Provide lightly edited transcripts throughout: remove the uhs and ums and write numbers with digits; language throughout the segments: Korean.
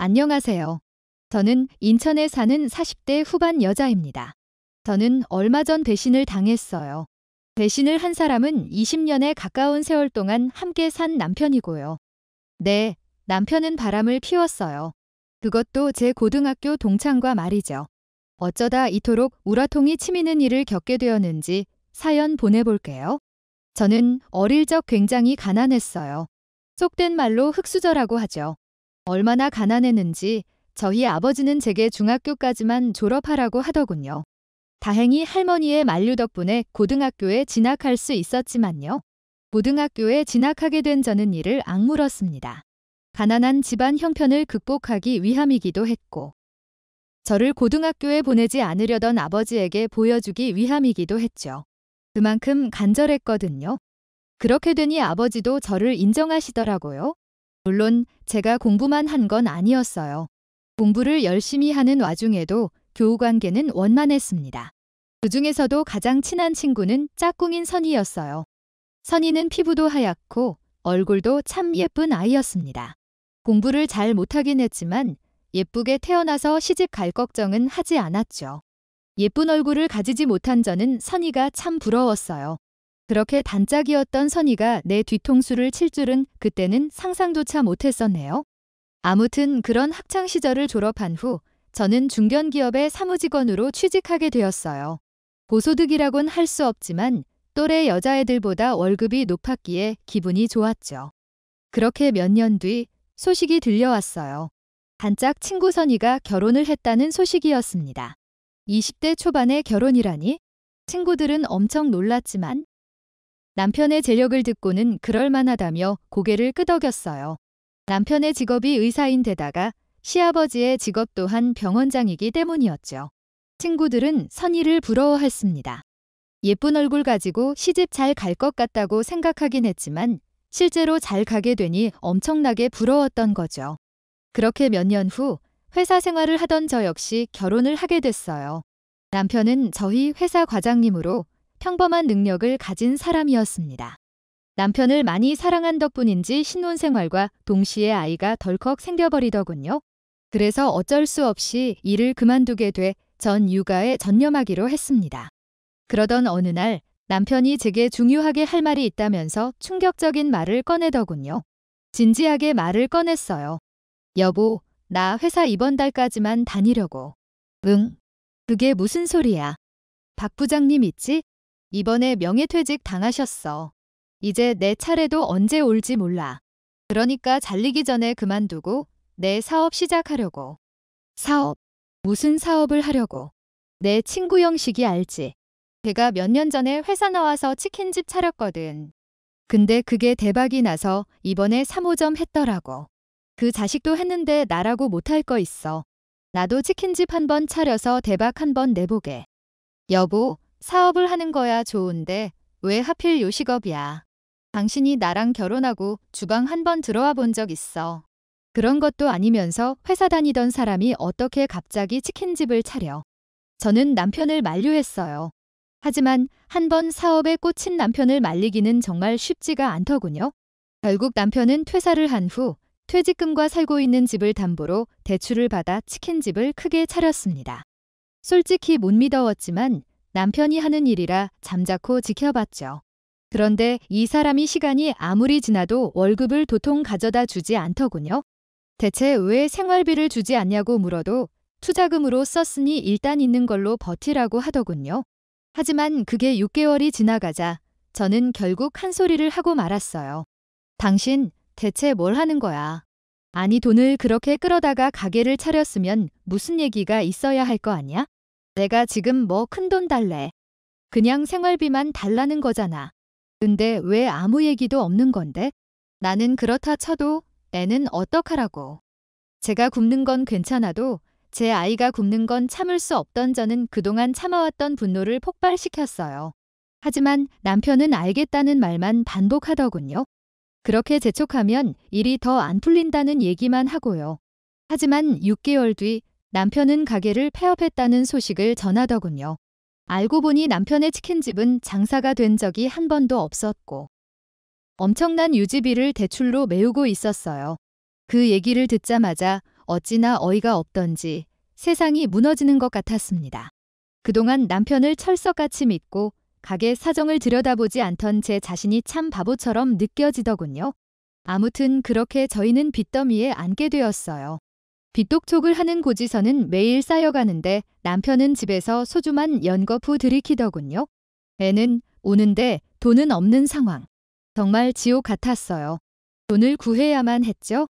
안녕하세요. 저는 인천에 사는 40대 후반 여자입니다. 저는 얼마 전 배신을 당했어요. 배신을 한 사람은 20년에 가까운 세월 동안 함께 산 남편이고요. 네, 남편은 바람을 피웠어요. 그것도 제 고등학교 동창과 말이죠. 어쩌다 이토록 우라통이 치미는 일을 겪게 되었는지 사연 보내볼게요. 저는 어릴 적 굉장히 가난했어요. 속된 말로 흙수저라고 하죠. 얼마나 가난했는지 저희 아버지는 제게 중학교까지만 졸업하라고 하더군요. 다행히 할머니의 만류 덕분에 고등학교에 진학할 수 있었지만요. 고등학교에 진학하게 된 저는 이를 악물었습니다. 가난한 집안 형편을 극복하기 위함이기도 했고, 저를 고등학교에 보내지 않으려던 아버지에게 보여주기 위함이기도 했죠. 그만큼 간절했거든요. 그렇게 되니 아버지도 저를 인정하시더라고요. 물론 제가 공부만 한 건 아니었어요. 공부를 열심히 하는 와중에도 교우 관계는 원만했습니다. 그중에서도 가장 친한 친구는 짝꿍인 선이였어요. 선이는 피부도 하얗고 얼굴도 참 예쁜 아이였습니다. 공부를 잘 못하긴 했지만 예쁘게 태어나서 시집 갈 걱정은 하지 않았죠. 예쁜 얼굴을 가지지 못한 저는 선이가 참 부러웠어요. 그렇게 단짝이었던 선이가 내 뒤통수를 칠 줄은 그때는 상상조차 못했었네요. 아무튼 그런 학창시절을 졸업한 후 저는 중견기업의 사무직원으로 취직하게 되었어요. 고소득이라곤 할 수 없지만 또래 여자애들보다 월급이 높았기에 기분이 좋았죠. 그렇게 몇 년 뒤 소식이 들려왔어요. 단짝 친구 선이가 결혼을 했다는 소식이었습니다. 20대 초반의 결혼이라니? 친구들은 엄청 놀랐지만 남편의 재력을 듣고는 그럴만하다며 고개를 끄덕였어요. 남편의 직업이 의사인데다가 시아버지의 직업 또한 병원장이기 때문이었죠. 친구들은 선이를 부러워했습니다. 예쁜 얼굴 가지고 시집 잘 갈 것 같다고 생각하긴 했지만 실제로 잘 가게 되니 엄청나게 부러웠던 거죠. 그렇게 몇 년 후 회사 생활을 하던 저 역시 결혼을 하게 됐어요. 남편은 저희 회사 과장님으로 평범한 능력을 가진 사람이었습니다. 남편을 많이 사랑한 덕분인지 신혼생활과 동시에 아이가 덜컥 생겨버리더군요. 그래서 어쩔 수 없이 일을 그만두게 돼 전 육아에 전념하기로 했습니다. 그러던 어느 날 남편이 제게 중요하게 할 말이 있다면서 충격적인 말을 꺼내더군요. 진지하게 말을 꺼냈어요. 여보, 나 회사 이번 달까지만 다니려고. 응? 그게 무슨 소리야? 박 부장님 있지? 이번에 명예퇴직 당하셨어. 이제 내 차례도 언제 올지 몰라. 그러니까 잘리기 전에 그만두고 내 사업 시작하려고. 사업? 무슨 사업을 하려고? 내 친구 형식이 알지? 걔가 몇 년 전에 회사 나와서 치킨집 차렸거든. 근데 그게 대박이 나서 이번에 3호점 했더라고. 그 자식도 했는데 나라고 못할 거 있어. 나도 치킨집 한번 차려서 대박 한번 내보게. 여보, 사업을 하는 거야 좋은데 왜 하필 요식업이야? 당신이 나랑 결혼하고 주방 한번 들어와 본 적 있어? 그런 것도 아니면서 회사 다니던 사람이 어떻게 갑자기 치킨집을 차려? 저는 남편을 만류했어요. 하지만 한번 사업에 꽂힌 남편을 말리기는 정말 쉽지가 않더군요. 결국 남편은 퇴사를 한 후 퇴직금과 살고 있는 집을 담보로 대출을 받아 치킨집을 크게 차렸습니다. 솔직히 못 믿어왔지만 남편이 하는 일이라 잠자코 지켜봤죠. 그런데 이 사람이 시간이 아무리 지나도 월급을 도통 가져다 주지 않더군요. 대체 왜 생활비를 주지 않냐고 물어도 투자금으로 썼으니 일단 있는 걸로 버티라고 하더군요. 하지만 그게 6개월이 지나가자 저는 결국 한 소리를 하고 말았어요. 당신 대체 뭘 하는 거야? 아니 돈을 그렇게 끌어다가 가게를 차렸으면 무슨 얘기가 있어야 할 거 아니야? 내가 지금 뭐 큰돈 달래. 그냥 생활비만 달라는 거잖아. 근데 왜 아무 얘기도 없는 건데? 나는 그렇다 쳐도 애는 어떡하라고. 제가 굶는 건 괜찮아도 제 아이가 굶는 건 참을 수 없던 저는 그동안 참아왔던 분노를 폭발시켰어요. 하지만 남편은 알겠다는 말만 반복하더군요. 그렇게 재촉하면 일이 더 안 풀린다는 얘기만 하고요. 하지만 6개월 뒤 남편은 가게를 폐업했다는 소식을 전하더군요. 알고 보니 남편의 치킨집은 장사가 된 적이 한 번도 없었고 엄청난 유지비를 대출로 메우고 있었어요. 그 얘기를 듣자마자 어찌나 어이가 없던지 세상이 무너지는 것 같았습니다. 그동안 남편을 철석같이 믿고 가게 사정을 들여다보지 않던 제 자신이 참 바보처럼 느껴지더군요. 아무튼 그렇게 저희는 빚더미에 앉게 되었어요. 빚독촉을 하는 고지서는 매일 쌓여가는데 남편은 집에서 소주만 연거푸 들이키더군요. 애는 오는데 돈은 없는 상황. 정말 지옥 같았어요. 돈을 구해야만 했죠.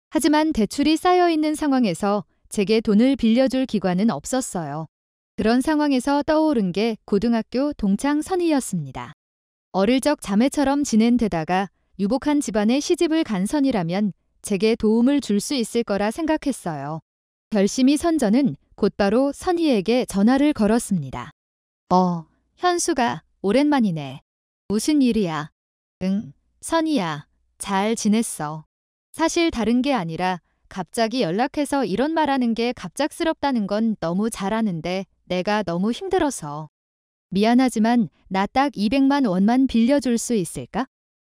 하지만 대출이 쌓여있는 상황에서 제게 돈을 빌려줄 기관은 없었어요. 그런 상황에서 떠오른 게 고등학교 동창 선희였습니다. 어릴 적 자매처럼 지낸 데다가 유복한 집안에 시집을 간 선이라면 제게 도움을 줄 수 있을 거라 생각했어요. 결심이 선 저는 곧바로 선희에게 전화를 걸었습니다. 현수가 오랜만이네. 무슨 일이야? 응, 선희야. 잘 지냈어. 사실 다른 게 아니라 갑자기 연락해서 이런 말하는 게 갑작스럽다는 건 너무 잘 아는데 내가 너무 힘들어서. 미안하지만 나 딱 200만 원만 빌려줄 수 있을까?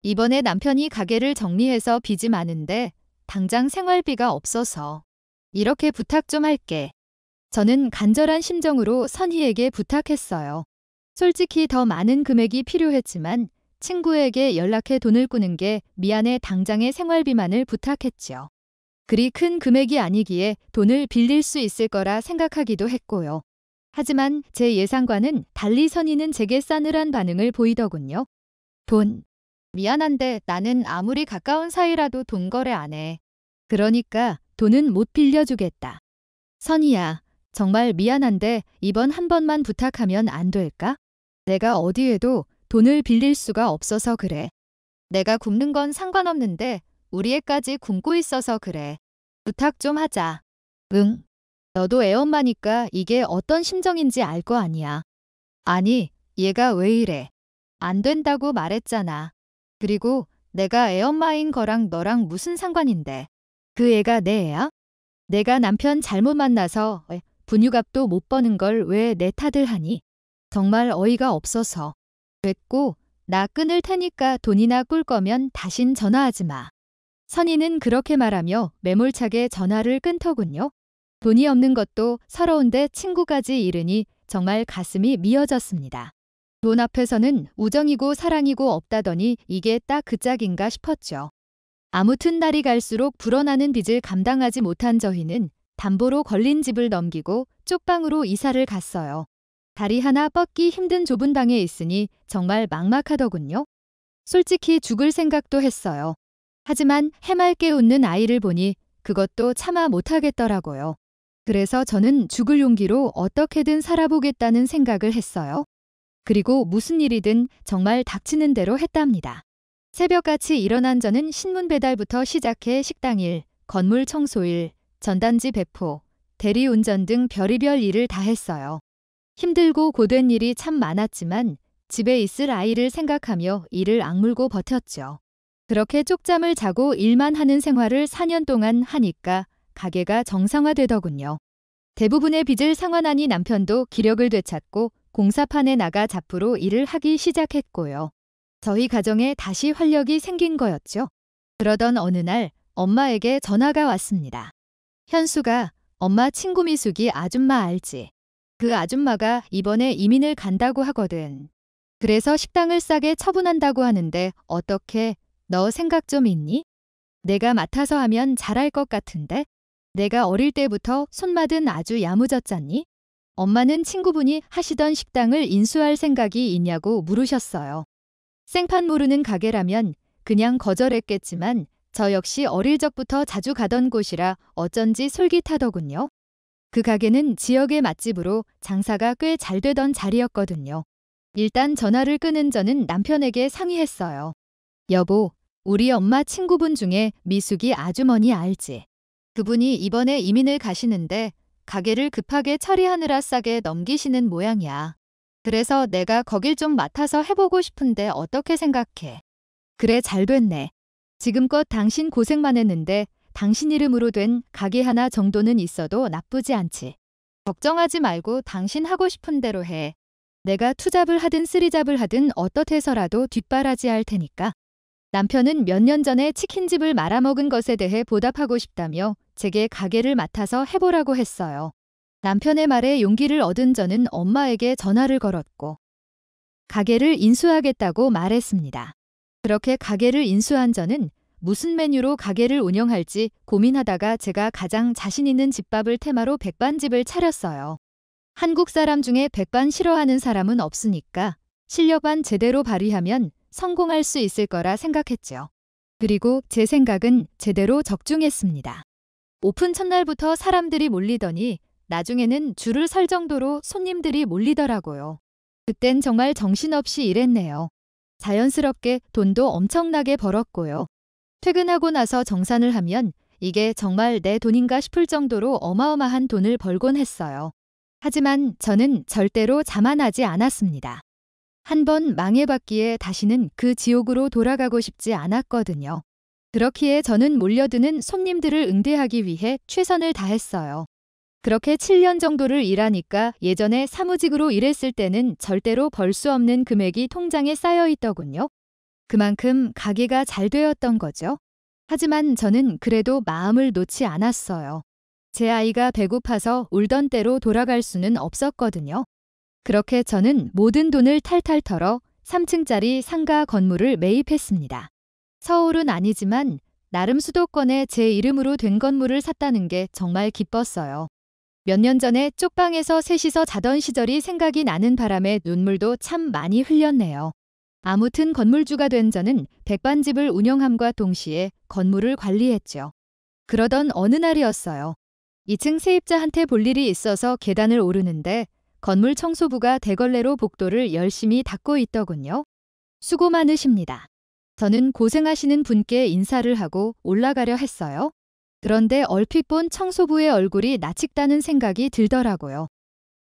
이번에 남편이 가게를 정리해서 빚이 많은데 당장 생활비가 없어서. 이렇게 부탁 좀 할게. 저는 간절한 심정으로 선희에게 부탁했어요. 솔직히 더 많은 금액이 필요했지만 친구에게 연락해 돈을 꾸는 게 미안해 당장의 생활비만을 부탁했죠. 그리 큰 금액이 아니기에 돈을 빌릴 수 있을 거라 생각하기도 했고요. 하지만 제 예상과는 달리 선희는 제게 싸늘한 반응을 보이더군요. 돈. 미안한데 나는 아무리 가까운 사이라도 돈 거래 안 해. 그러니까 돈은 못 빌려주겠다. 선희야, 정말 미안한데 이번 한 번만 부탁하면 안 될까? 내가 어디에도 돈을 빌릴 수가 없어서 그래. 내가 굶는 건 상관없는데 우리 애까지 굶고 있어서 그래. 부탁 좀 하자. 응. 너도 애엄마니까 이게 어떤 심정인지 알 거 아니야. 아니, 얘가 왜 이래. 안 된다고 말했잖아. 그리고 내가 애엄마인 거랑 너랑 무슨 상관인데. 그 애가 내 애야? 내가 남편 잘못 만나서 분유값도 못 버는 걸 왜 내 탓을 하니? 정말 어이가 없어서. 됐고, 나 끊을 테니까 돈이나 꿀 거면 다신 전화하지 마. 선희는 그렇게 말하며 매몰차게 전화를 끊더군요. 돈이 없는 것도 서러운데 친구까지 잃으니 정말 가슴이 미어졌습니다. 돈 앞에서는 우정이고 사랑이고 없다더니 이게 딱 그 짝인가 싶었죠. 아무튼 날이 갈수록 불어나는 빚을 감당하지 못한 저희는 담보로 걸린 집을 넘기고 쪽방으로 이사를 갔어요. 다리 하나 뻗기 힘든 좁은 방에 있으니 정말 막막하더군요. 솔직히 죽을 생각도 했어요. 하지만 해맑게 웃는 아이를 보니 그것도 참아 못하겠더라고요. 그래서 저는 죽을 용기로 어떻게든 살아보겠다는 생각을 했어요. 그리고 무슨 일이든 정말 닥치는 대로 했답니다. 새벽같이 일어난 저는 신문 배달부터 시작해 식당일, 건물 청소일, 전단지 배포, 대리운전 등 별의별 일을 다 했어요. 힘들고 고된 일이 참 많았지만 집에 있을 아이를 생각하며 이를 악물고 버텼죠. 그렇게 쪽잠을 자고 일만 하는 생활을 4년 동안 하니까 가게가 정상화되더군요. 대부분의 빚을 상환하니 남편도 기력을 되찾고 공사판에 나가 잡부로 일을 하기 시작했고요. 저희 가정에 다시 활력이 생긴 거였죠. 그러던 어느 날 엄마에게 전화가 왔습니다. 현수가 엄마 친구 미숙이 아줌마 알지? 그 아줌마가 이번에 이민을 간다고 하거든. 그래서 식당을 싸게 처분한다고 하는데 어떻게 너 생각 좀 있니? 내가 맡아서 하면 잘할 것 같은데? 내가 어릴 때부터 손맛은 아주 야무졌잖니? 엄마는 친구분이 하시던 식당을 인수할 생각이 있냐고 물으셨어요. 생판 모르는 가게라면 그냥 거절했겠지만 저 역시 어릴 적부터 자주 가던 곳이라 어쩐지 솔깃하더군요. 그 가게는 지역의 맛집으로 장사가 꽤 잘 되던 자리였거든요. 일단 전화를 끊은 저는 남편에게 상의했어요. 여보, 우리 엄마 친구분 중에 미숙이 아주머니 알지? 그분이 이번에 이민을 가시는데 가게를 급하게 처리하느라 싸게 넘기시는 모양이야. 그래서 내가 거길 좀 맡아서 해보고 싶은데 어떻게 생각해? 그래, 잘 됐네. 지금껏 당신 고생만 했는데 당신 이름으로 된 가게 하나 정도는 있어도 나쁘지 않지. 걱정하지 말고 당신 하고 싶은 대로 해. 내가 투잡을 하든 쓰리잡을 하든 어떻해서라도 뒷바라지할 테니까. 남편은 몇 년 전에 치킨집을 말아먹은 것에 대해 보답하고 싶다며 제게 가게를 맡아서 해보라고 했어요. 남편의 말에 용기를 얻은 저는 엄마에게 전화를 걸었고 가게를 인수하겠다고 말했습니다. 그렇게 가게를 인수한 저는 무슨 메뉴로 가게를 운영할지 고민하다가 제가 가장 자신 있는 집밥을 테마로 백반집을 차렸어요. 한국 사람 중에 백반 싫어하는 사람은 없으니까 실력만 제대로 발휘하면 성공할 수 있을 거라 생각했죠. 그리고 제 생각은 제대로 적중했습니다. 오픈 첫날부터 사람들이 몰리더니 나중에는 줄을 설 정도로 손님들이 몰리더라고요. 그땐 정말 정신없이 일했네요. 자연스럽게 돈도 엄청나게 벌었고요. 퇴근하고 나서 정산을 하면 이게 정말 내 돈인가 싶을 정도로 어마어마한 돈을 벌곤 했어요. 하지만 저는 절대로 자만하지 않았습니다. 한번 망해봤기에 다시는 그 지옥으로 돌아가고 싶지 않았거든요. 그렇기에 저는 몰려드는 손님들을 응대하기 위해 최선을 다했어요. 그렇게 7년 정도를 일하니까 예전에 사무직으로 일했을 때는 절대로 벌 수 없는 금액이 통장에 쌓여 있더군요. 그만큼 가게가 잘 되었던 거죠. 하지만 저는 그래도 마음을 놓지 않았어요. 제 아이가 배고파서 울던 때로 돌아갈 수는 없었거든요. 그렇게 저는 모든 돈을 탈탈 털어 3층짜리 상가 건물을 매입했습니다. 서울은 아니지만 나름 수도권에 제 이름으로 된 건물을 샀다는 게 정말 기뻤어요. 몇 년 전에 쪽방에서 셋이서 자던 시절이 생각이 나는 바람에 눈물도 참 많이 흘렸네요. 아무튼 건물주가 된 저는 백반집을 운영함과 동시에 건물을 관리했죠. 그러던 어느 날이었어요. 2층 세입자한테 볼 일이 있어서 계단을 오르는데 건물 청소부가 대걸레로 복도를 열심히 닦고 있더군요. 수고 많으십니다. 저는 고생하시는 분께 인사를 하고 올라가려 했어요. 그런데 얼핏 본 청소부의 얼굴이 낯익다는 생각이 들더라고요.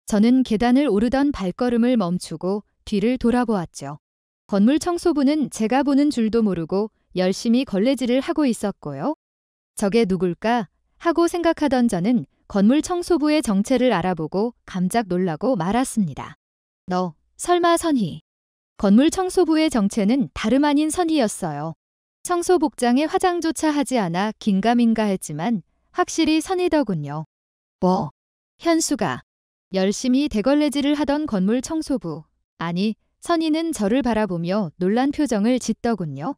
저는 계단을 오르던 발걸음을 멈추고 뒤를 돌아보았죠. 건물 청소부는 제가 보는 줄도 모르고 열심히 걸레질을 하고 있었고요. 저게 누굴까 하고 생각하던 저는 건물 청소부의 정체를 알아보고 깜짝 놀라고 말았습니다. 너 설마 선희? 건물 청소부의 정체는 다름 아닌 선희였어요. 청소 복장에 화장조차 하지 않아 긴가민가 했지만 확실히 선희더군요. 뭐? 현수가. 열심히 대걸레질을 하던 건물 청소부. 아니, 선희는 저를 바라보며 놀란 표정을 짓더군요.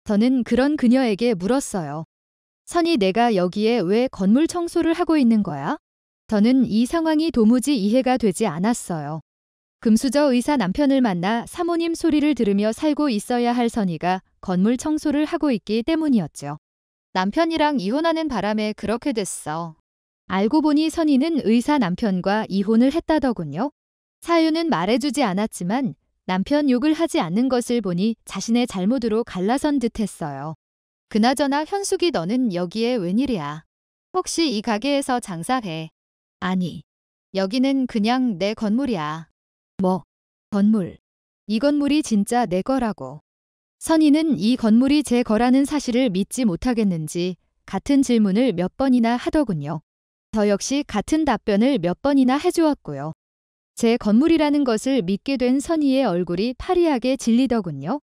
저는 그런 그녀에게 물었어요. 선희, 내가 여기에 왜 건물 청소를 하고 있는 거야? 저는 이 상황이 도무지 이해가 되지 않았어요. 금수저 의사 남편을 만나 사모님 소리를 들으며 살고 있어야 할 선희가 건물 청소를 하고 있기 때문이었죠. 남편이랑 이혼하는 바람에 그렇게 됐어. 알고 보니 선희는 의사 남편과 이혼을 했다더군요. 사유는 말해주지 않았지만 남편 욕을 하지 않는 것을 보니 자신의 잘못으로 갈라선 듯 했어요. 그나저나 현숙이, 너는 여기에 웬일이야? 혹시 이 가게에서 장사해? 아니, 여기는 그냥 내 건물이야. 뭐? 건물. 이 건물이 진짜 내 거라고. 선희는 이 건물이 제 거라는 사실을 믿지 못하겠는지 같은 질문을 몇 번이나 하더군요. 저 역시 같은 답변을 몇 번이나 해주었고요. 제 건물이라는 것을 믿게 된 선희의 얼굴이 파리하게 질리더군요.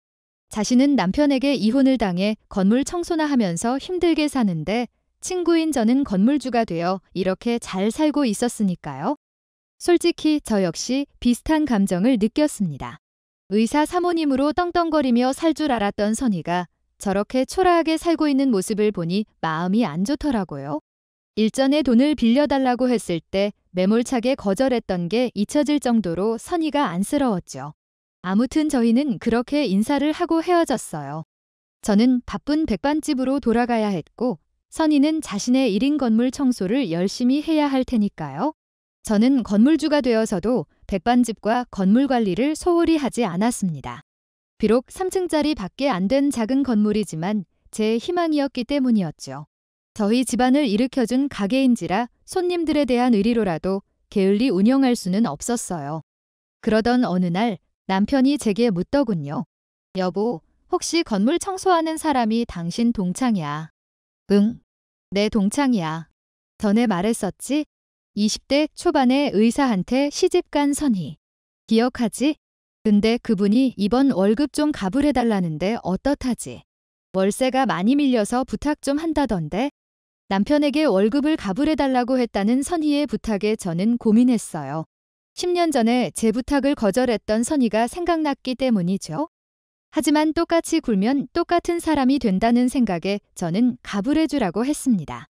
자신은 남편에게 이혼을 당해 건물 청소나 하면서 힘들게 사는데 친구인 저는 건물주가 되어 이렇게 잘 살고 있었으니까요. 솔직히 저 역시 비슷한 감정을 느꼈습니다. 의사 사모님으로 떵떵거리며 살 줄 알았던 선희가 저렇게 초라하게 살고 있는 모습을 보니 마음이 안 좋더라고요. 일전에 돈을 빌려달라고 했을 때 매몰차게 거절했던 게 잊혀질 정도로 선희가 안쓰러웠죠. 아무튼 저희는 그렇게 인사를 하고 헤어졌어요. 저는 바쁜 백반집으로 돌아가야 했고 선희는 자신의 1인 건물 청소를 열심히 해야 할 테니까요. 저는 건물주가 되어서도 백반집과 건물 관리를 소홀히 하지 않았습니다. 비록 3층짜리 밖에 안 된 작은 건물이지만 제 희망이었기 때문이었죠. 저희 집안을 일으켜준 가게인지라 손님들에 대한 의리로라도 게을리 운영할 수는 없었어요. 그러던 어느 날 남편이 제게 묻더군요. 여보, 혹시 건물 청소하는 사람이 당신 동창이야? 응, 내 동창이야. 전에 말했었지? 20대 초반의 의사한테 시집간 선희. 기억하지? 근데 그분이 이번 월급 좀 가불해달라는데 어떻하지? 월세가 많이 밀려서 부탁 좀 한다던데? 남편에게 월급을 가불해달라고 했다는 선희의 부탁에 저는 고민했어요. 10년 전에 제 부탁을 거절했던 선희가 생각났기 때문이죠. 하지만 똑같이 굴면 똑같은 사람이 된다는 생각에 저는 가불해주라고 했습니다.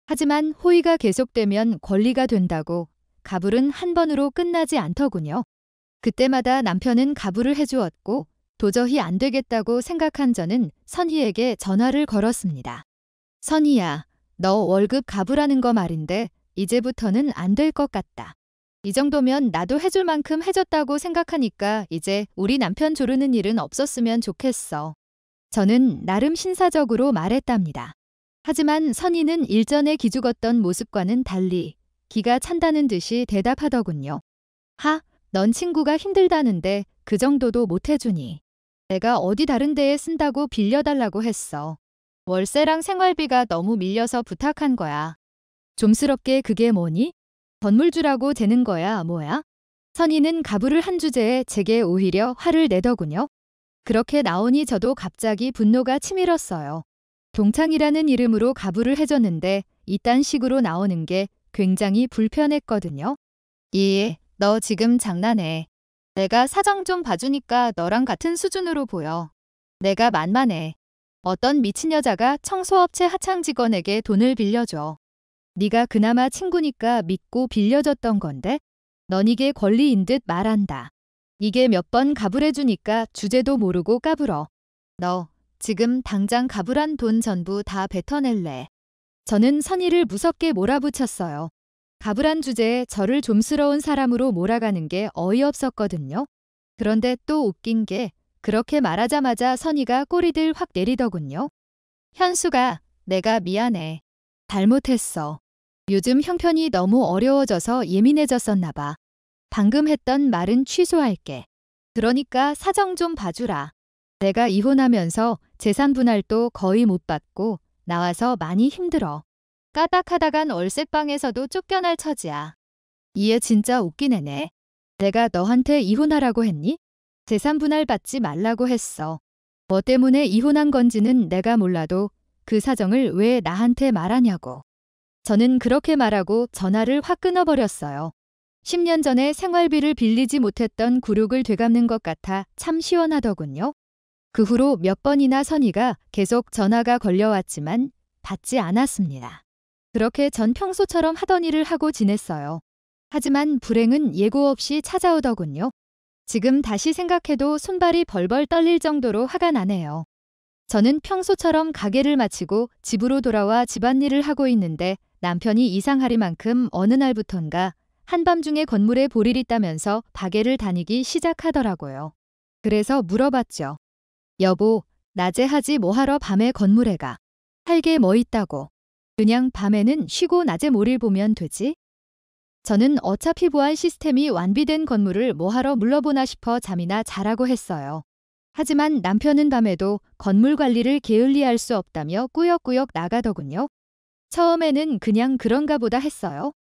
하지만 호의가 계속되면 권리가 된다고 가불은 한 번으로 끝나지 않더군요. 그때마다 남편은 가불을 해주었고 도저히 안 되겠다고 생각한 저는 선희에게 전화를 걸었습니다. 선희야, 너 월급 가불하는 거 말인데 이제부터는 안 될 것 같다. 이 정도면 나도 해줄 만큼 해줬다고 생각하니까 이제 우리 남편 조르는 일은 없었으면 좋겠어. 저는 나름 신사적으로 말했답니다. 하지만 선희는 일전에 기죽었던 모습과는 달리 기가 찬다는 듯이 대답하더군요. 넌 친구가 힘들다는데 그 정도도 못 해주니. 내가 어디 다른 데에 쓴다고 빌려달라고 했어. 월세랑 생활비가 너무 밀려서 부탁한 거야. 좀스럽게 그게 뭐니? 건물주라고 되는 거야, 뭐야? 선희는 가불을 한 주제에 제게 오히려 화를 내더군요. 그렇게 나오니 저도 갑자기 분노가 치밀었어요. 동창이라는 이름으로 가불을 해줬는데 이딴 식으로 나오는 게 굉장히 불편했거든요. 너 지금 장난해. 내가 사정 좀 봐주니까 너랑 같은 수준으로 보여. 내가 만만해. 어떤 미친 여자가 청소업체 하청 직원에게 돈을 빌려줘. 네가 그나마 친구니까 믿고 빌려줬던 건데 넌 이게 권리인 듯 말한다. 이게 몇 번 가불해주니까 주제도 모르고 까불어. 너 지금 당장 가불한 돈 전부 다 뱉어낼래. 저는 선희를 무섭게 몰아붙였어요. 가불한 주제에 저를 좀스러운 사람으로 몰아가는 게 어이없었거든요. 그런데 또 웃긴 게 그렇게 말하자마자 선희가 꼬리들 확 내리더군요. 현수가, 내가 미안해. 잘못했어. 요즘 형편이 너무 어려워져서 예민해졌었나 봐. 방금 했던 말은 취소할게. 그러니까 사정 좀 봐주라. 내가 이혼하면서 재산 분할도 거의 못 받고 나와서 많이 힘들어. 까딱하다간 월세방에서도 쫓겨날 처지야. 얘 진짜 웃긴 애네. 내가 너한테 이혼하라고 했니? 재산 분할 받지 말라고 했어. 뭐 때문에 이혼한 건지는 내가 몰라도 그 사정을 왜 나한테 말하냐고. 저는 그렇게 말하고 전화를 확 끊어버렸어요. 10년 전에 생활비를 빌리지 못했던 굴욕을 되갚는 것 같아 참 시원하더군요. 그 후로 몇 번이나 선희가 계속 전화가 걸려왔지만 받지 않았습니다. 그렇게 전 평소처럼 하던 일을 하고 지냈어요. 하지만 불행은 예고 없이 찾아오더군요. 지금 다시 생각해도 손발이 벌벌 떨릴 정도로 화가 나네요. 저는 평소처럼 가게를 마치고 집으로 돌아와 집안일을 하고 있는데 남편이 이상하리만큼 어느 날부턴가 한밤중에 건물에 볼일 있다면서 가게를 다니기 시작하더라고요. 그래서 물어봤죠. 여보, 낮에 하지 뭐하러 밤에 건물에 가. 할 게 뭐 있다고. 그냥 밤에는 쉬고 낮에 몰일 보면 되지? 저는 어차피 보안 시스템이 완비된 건물을 뭐하러 물러보나 싶어 잠이나 자라고 했어요. 하지만 남편은 밤에도 건물 관리를 게을리할 수 없다며 꾸역꾸역 나가더군요. 처음에는 그냥 그런가 보다 했어요.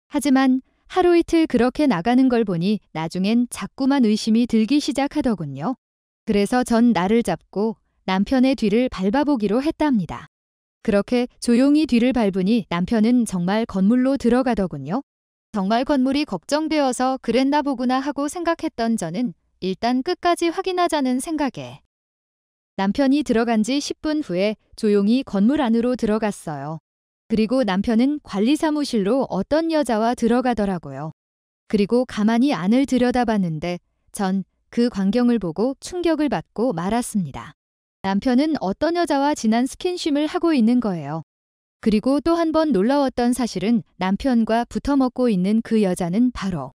하지만 하루 이틀 그렇게 나가는 걸 보니 나중엔 자꾸만 의심이 들기 시작하더군요. 그래서 전 나를 잡고 남편의 뒤를 밟아보기로 했답니다. 그렇게 조용히 뒤를 밟으니 남편은 정말 건물로 들어가더군요. 정말 건물이 걱정되어서 그랬나 보구나 하고 생각했던 저는 일단 끝까지 확인하자는 생각에 남편이 들어간 지 10분 후에 조용히 건물 안으로 들어갔어요. 그리고 남편은 관리사무실로 어떤 여자와 들어가더라고요. 그리고 가만히 안을 들여다봤는데 전 그 광경을 보고 충격을 받고 말았습니다. 남편은 어떤 여자와 진한 스킨십을 하고 있는 거예요. 그리고 또 한 번 놀라웠던 사실은 남편과 붙어먹고 있는 그 여자는 바로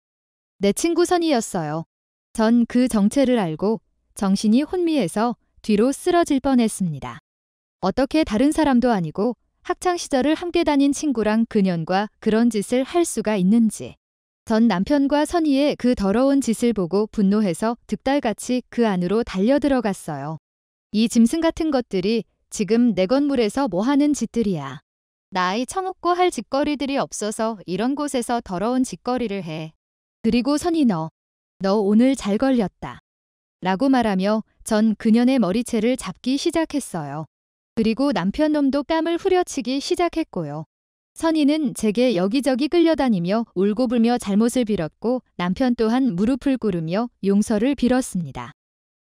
내 친구 선희였어요. 전 그 정체를 알고 정신이 혼미해서 뒤로 쓰러질 뻔했습니다. 어떻게 다른 사람도 아니고 학창시절을 함께 다닌 친구랑 그년과 그런 짓을 할 수가 있는지. 전 남편과 선희의 그 더러운 짓을 보고 분노해서 득달같이 그 안으로 달려들어갔어요. 이 짐승 같은 것들이 지금 내 건물에서 뭐 하는 짓들이야. 나이 처먹고 할 짓거리들이 없어서 이런 곳에서 더러운 짓거리를 해. 그리고 선희 너 오늘 잘 걸렸다. 라고 말하며 전 그년의 머리채를 잡기 시작했어요. 그리고 남편 놈도 뺨을 후려치기 시작했고요. 선희는 제게 여기저기 끌려다니며 울고불며 잘못을 빌었고 남편 또한 무릎을 꿇으며 용서를 빌었습니다.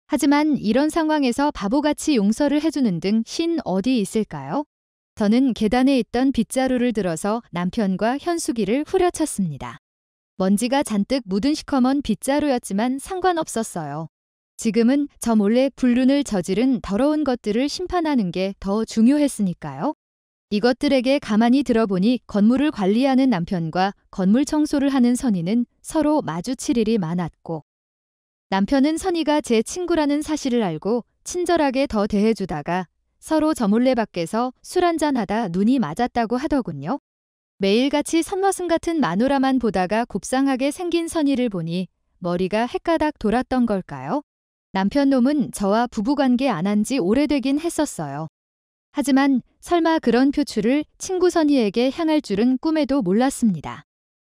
하지만 이런 상황에서 바보같이 용서를 해주는 등 신 어디 있을까요? 저는 계단에 있던 빗자루를 들어서 남편과 현숙이를 후려쳤습니다. 먼지가 잔뜩 묻은 시커먼 빗자루였지만 상관없었어요. 지금은 저 몰래 불륜을 저지른 더러운 것들을 심판하는 게 더 중요했으니까요. 이것들에게 가만히 들어보니 건물을 관리하는 남편과 건물 청소를 하는 선희는 서로 마주칠 일이 많았고, 남편은 선희가 제 친구라는 사실을 알고 친절하게 더 대해주다가 서로 저 몰래 밖에서 술 한잔하다 눈이 맞았다고 하더군요. 매일같이 선머슴 같은 마누라만 보다가 곱상하게 생긴 선희를 보니 머리가 헷가닥 돌았던 걸까요? 남편 놈은 저와 부부관계 안 한 지 오래되긴 했었어요. 하지만 설마 그런 표출을 친구 선희에게 향할 줄은 꿈에도 몰랐습니다.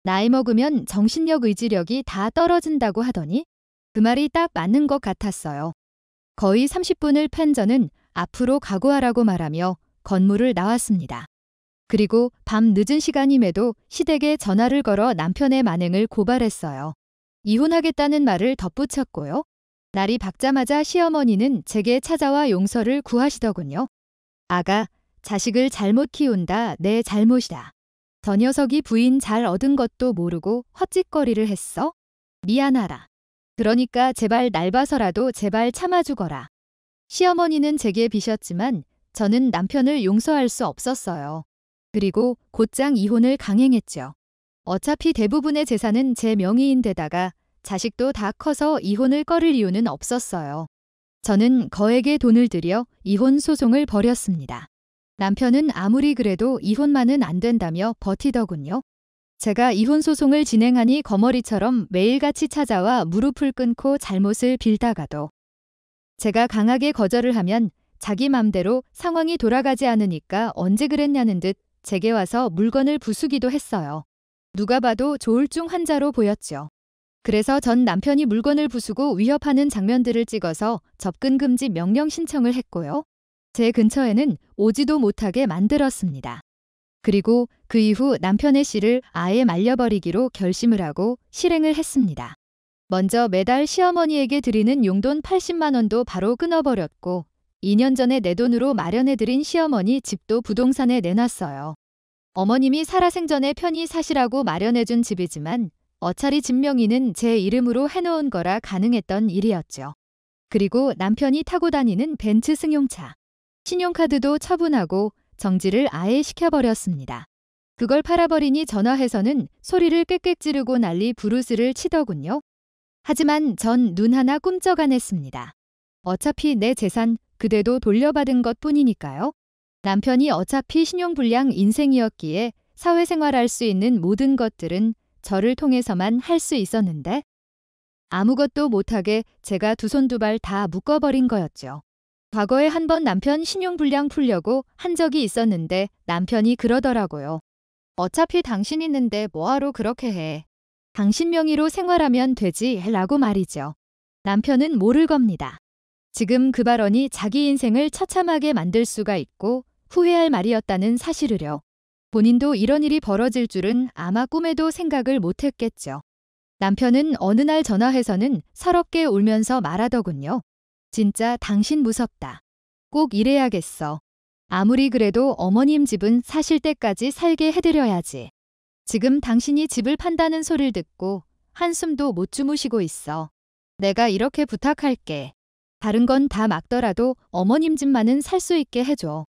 나이 먹으면 정신력 의지력이 다 떨어진다고 하더니 그 말이 딱 맞는 것 같았어요. 거의 30분을 팬 저는 앞으로 각오하라고 말하며 건물을 나왔습니다. 그리고 밤 늦은 시간임에도 시댁에 전화를 걸어 남편의 만행을 고발했어요. 이혼하겠다는 말을 덧붙였고요. 날이 밝자마자 시어머니는 제게 찾아와 용서를 구하시더군요. 아가, 자식을 잘못 키운다, 내 잘못이다. 저 녀석이 부인 잘 얻은 것도 모르고 헛짓거리를 했어? 미안하라. 그러니까 제발 날 봐서라도 제발 참아주거라. 시어머니는 제게 비셨지만 저는 남편을 용서할 수 없었어요. 그리고 곧장 이혼을 강행했죠. 어차피 대부분의 재산은 제 명의인데다가 자식도 다 커서 이혼을 꺼릴 이유는 없었어요. 저는 거액의 돈을 들여 이혼 소송을 벌였습니다. 남편은 아무리 그래도 이혼만은 안 된다며 버티더군요. 제가 이혼 소송을 진행하니 거머리처럼 매일같이 찾아와 무릎을 꿇고 잘못을 빌다가도 제가 강하게 거절을 하면 자기 맘대로 상황이 돌아가지 않으니까 언제 그랬냐는 듯 제게 와서 물건을 부수기도 했어요. 누가 봐도 조울증 환자로 보였죠. 그래서 전 남편이 물건을 부수고 위협하는 장면들을 찍어서 접근 금지 명령 신청을 했고요. 제 근처에는 오지도 못하게 만들었습니다. 그리고 그 이후 남편의 씨를 아예 말려버리기로 결심을 하고 실행을 했습니다. 먼저 매달 시어머니에게 드리는 용돈 80만 원도 바로 끊어버렸고 2년 전에 내 돈으로 마련해드린 시어머니 집도 부동산에 내놨어요. 어머님이 살아생전에 편히 사시라고 마련해준 집이지만 어차리 집 명의는 제 이름으로 해놓은 거라 가능했던 일이었죠. 그리고 남편이 타고 다니는 벤츠 승용차. 신용카드도 처분하고 정지를 아예 시켜버렸습니다. 그걸 팔아버리니 전화해서는 소리를 꽥꽥 지르고 난리 부르스를 치더군요. 하지만 전 눈 하나 꿈쩍 안 했습니다. 어차피 내 재산 그대도 돌려받은 것뿐이니까요. 남편이 어차피 신용불량 인생이었기에 사회생활할 수 있는 모든 것들은 저를 통해서만 할 수 있었는데 아무것도 못하게 제가 두 손 두 발 다 묶어버린 거였죠. 과거에 한 번 남편 신용불량 풀려고 한 적이 있었는데 남편이 그러더라고요. 어차피 당신 있는데 뭐하러 그렇게 해. 당신 명의로 생활하면 되지 라고 말이죠. 남편은 모를 겁니다. 지금 그 발언이 자기 인생을 처참하게 만들 수가 있고 후회할 말이었다는 사실을요. 본인도 이런 일이 벌어질 줄은 아마 꿈에도 생각을 못했겠죠. 남편은 어느 날 전화해서는 서럽게 울면서 말하더군요. 진짜 당신 무섭다. 꼭 이래야겠어. 아무리 그래도 어머님 집은 사실 때까지 살게 해드려야지. 지금 당신이 집을 판다는 소리를 듣고 한숨도 못 주무시고 있어. 내가 이렇게 부탁할게. 다른 건 다 막더라도 어머님 집만은 살 수 있게 해줘.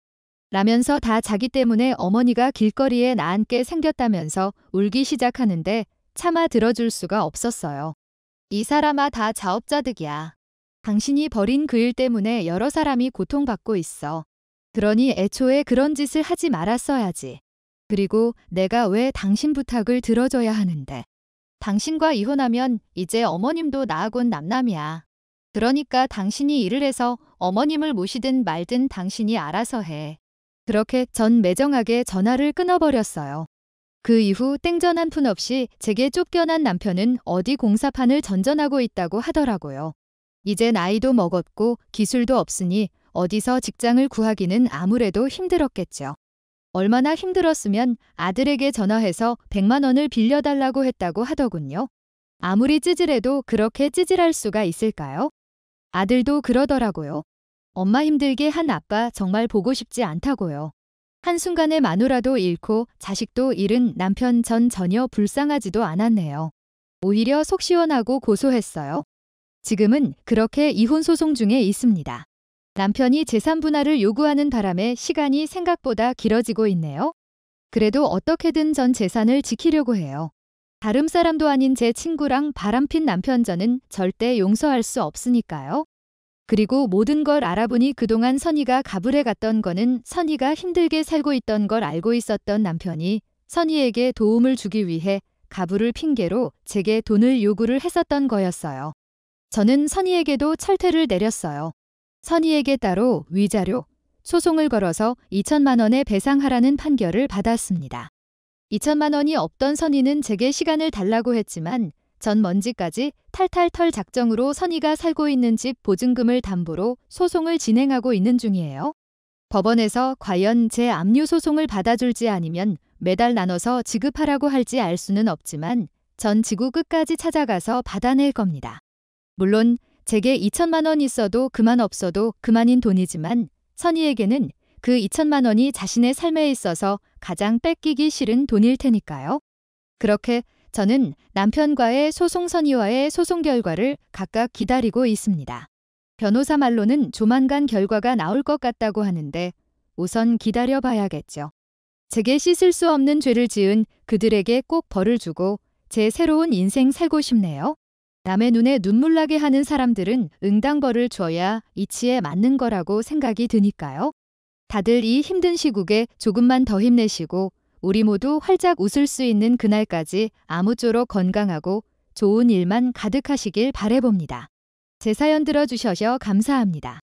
라면서 다 자기 때문에 어머니가 길거리에 나앉게 생겼다면서 울기 시작하는데 차마 들어줄 수가 없었어요. 이 사람아 다 자업자득이야. 당신이 벌인 그 일 때문에 여러 사람이 고통받고 있어. 그러니 애초에 그런 짓을 하지 말았어야지. 그리고 내가 왜 당신 부탁을 들어줘야 하는데. 당신과 이혼하면 이제 어머님도 나하곤 남남이야. 그러니까 당신이 일을 해서 어머님을 모시든 말든 당신이 알아서 해. 그렇게 전 매정하게 전화를 끊어버렸어요. 그 이후 땡전 한 푼 없이 제게 쫓겨난 남편은 어디 공사판을 전전하고 있다고 하더라고요. 이제 나이도 먹었고 기술도 없으니 어디서 직장을 구하기는 아무래도 힘들었겠죠. 얼마나 힘들었으면 아들에게 전화해서 100만 원을 빌려달라고 했다고 하더군요. 아무리 찌질해도 그렇게 찌질할 수가 있을까요? 아들도 그러더라고요. 엄마 힘들게 한 아빠 정말 보고 싶지 않다고요. 한순간에 마누라도 잃고 자식도 잃은 남편 전 전혀 불쌍하지도 않았네요. 오히려 속 시원하고 고소했어요. 지금은 그렇게 이혼 소송 중에 있습니다. 남편이 재산 분할을 요구하는 바람에 시간이 생각보다 길어지고 있네요. 그래도 어떻게든 전 재산을 지키려고 해요. 다름 사람도 아닌 제 친구랑 바람핀 남편 저는 절대 용서할 수 없으니까요. 그리고 모든 걸 알아보니 그동안 선희가 가불해 갔던 거는 선희가 힘들게 살고 있던 걸 알고 있었던 남편이 선희에게 도움을 주기 위해 가불을 핑계로 제게 돈을 요구를 했었던 거였어요. 저는 선희에게도 철퇴를 내렸어요. 선희에게 따로 위자료, 소송을 걸어서 2천만 원의 배상하라는 판결을 받았습니다. 2천만 원이 없던 선희는 제게 시간을 달라고 했지만 전 먼지까지 탈탈 털 작정으로 선희가 살고 있는 집 보증금을 담보로 소송을 진행하고 있는 중이에요. 법원에서 과연 제 압류 소송을 받아줄지 아니면 매달 나눠서 지급하라고 할지 알 수는 없지만 전 지구 끝까지 찾아가서 받아낼 겁니다. 물론 제게 2천만 원 있어도 그만 없어도 그만인 돈이지만 선희에게는 그 2천만 원이 자신의 삶에 있어서 가장 뺏기기 싫은 돈일 테니까요. 그렇게 저는 남편과의 소송 선희와의 소송 결과를 각각 기다리고 있습니다. 변호사 말로는 조만간 결과가 나올 것 같다고 하는데 우선 기다려봐야겠죠. 제게 씻을 수 없는 죄를 지은 그들에게 꼭 벌을 주고 제 새로운 인생 살고 싶네요. 남의 눈에 눈물 나게 하는 사람들은 응당 벌을 줘야 이치에 맞는 거라고 생각이 드니까요. 다들 이 힘든 시국에 조금만 더 힘내시고 우리 모두 활짝 웃을 수 있는 그날까지 아무쪼록 건강하고 좋은 일만 가득하시길 바라봅니다. 제 사연 들어주셔서 감사합니다.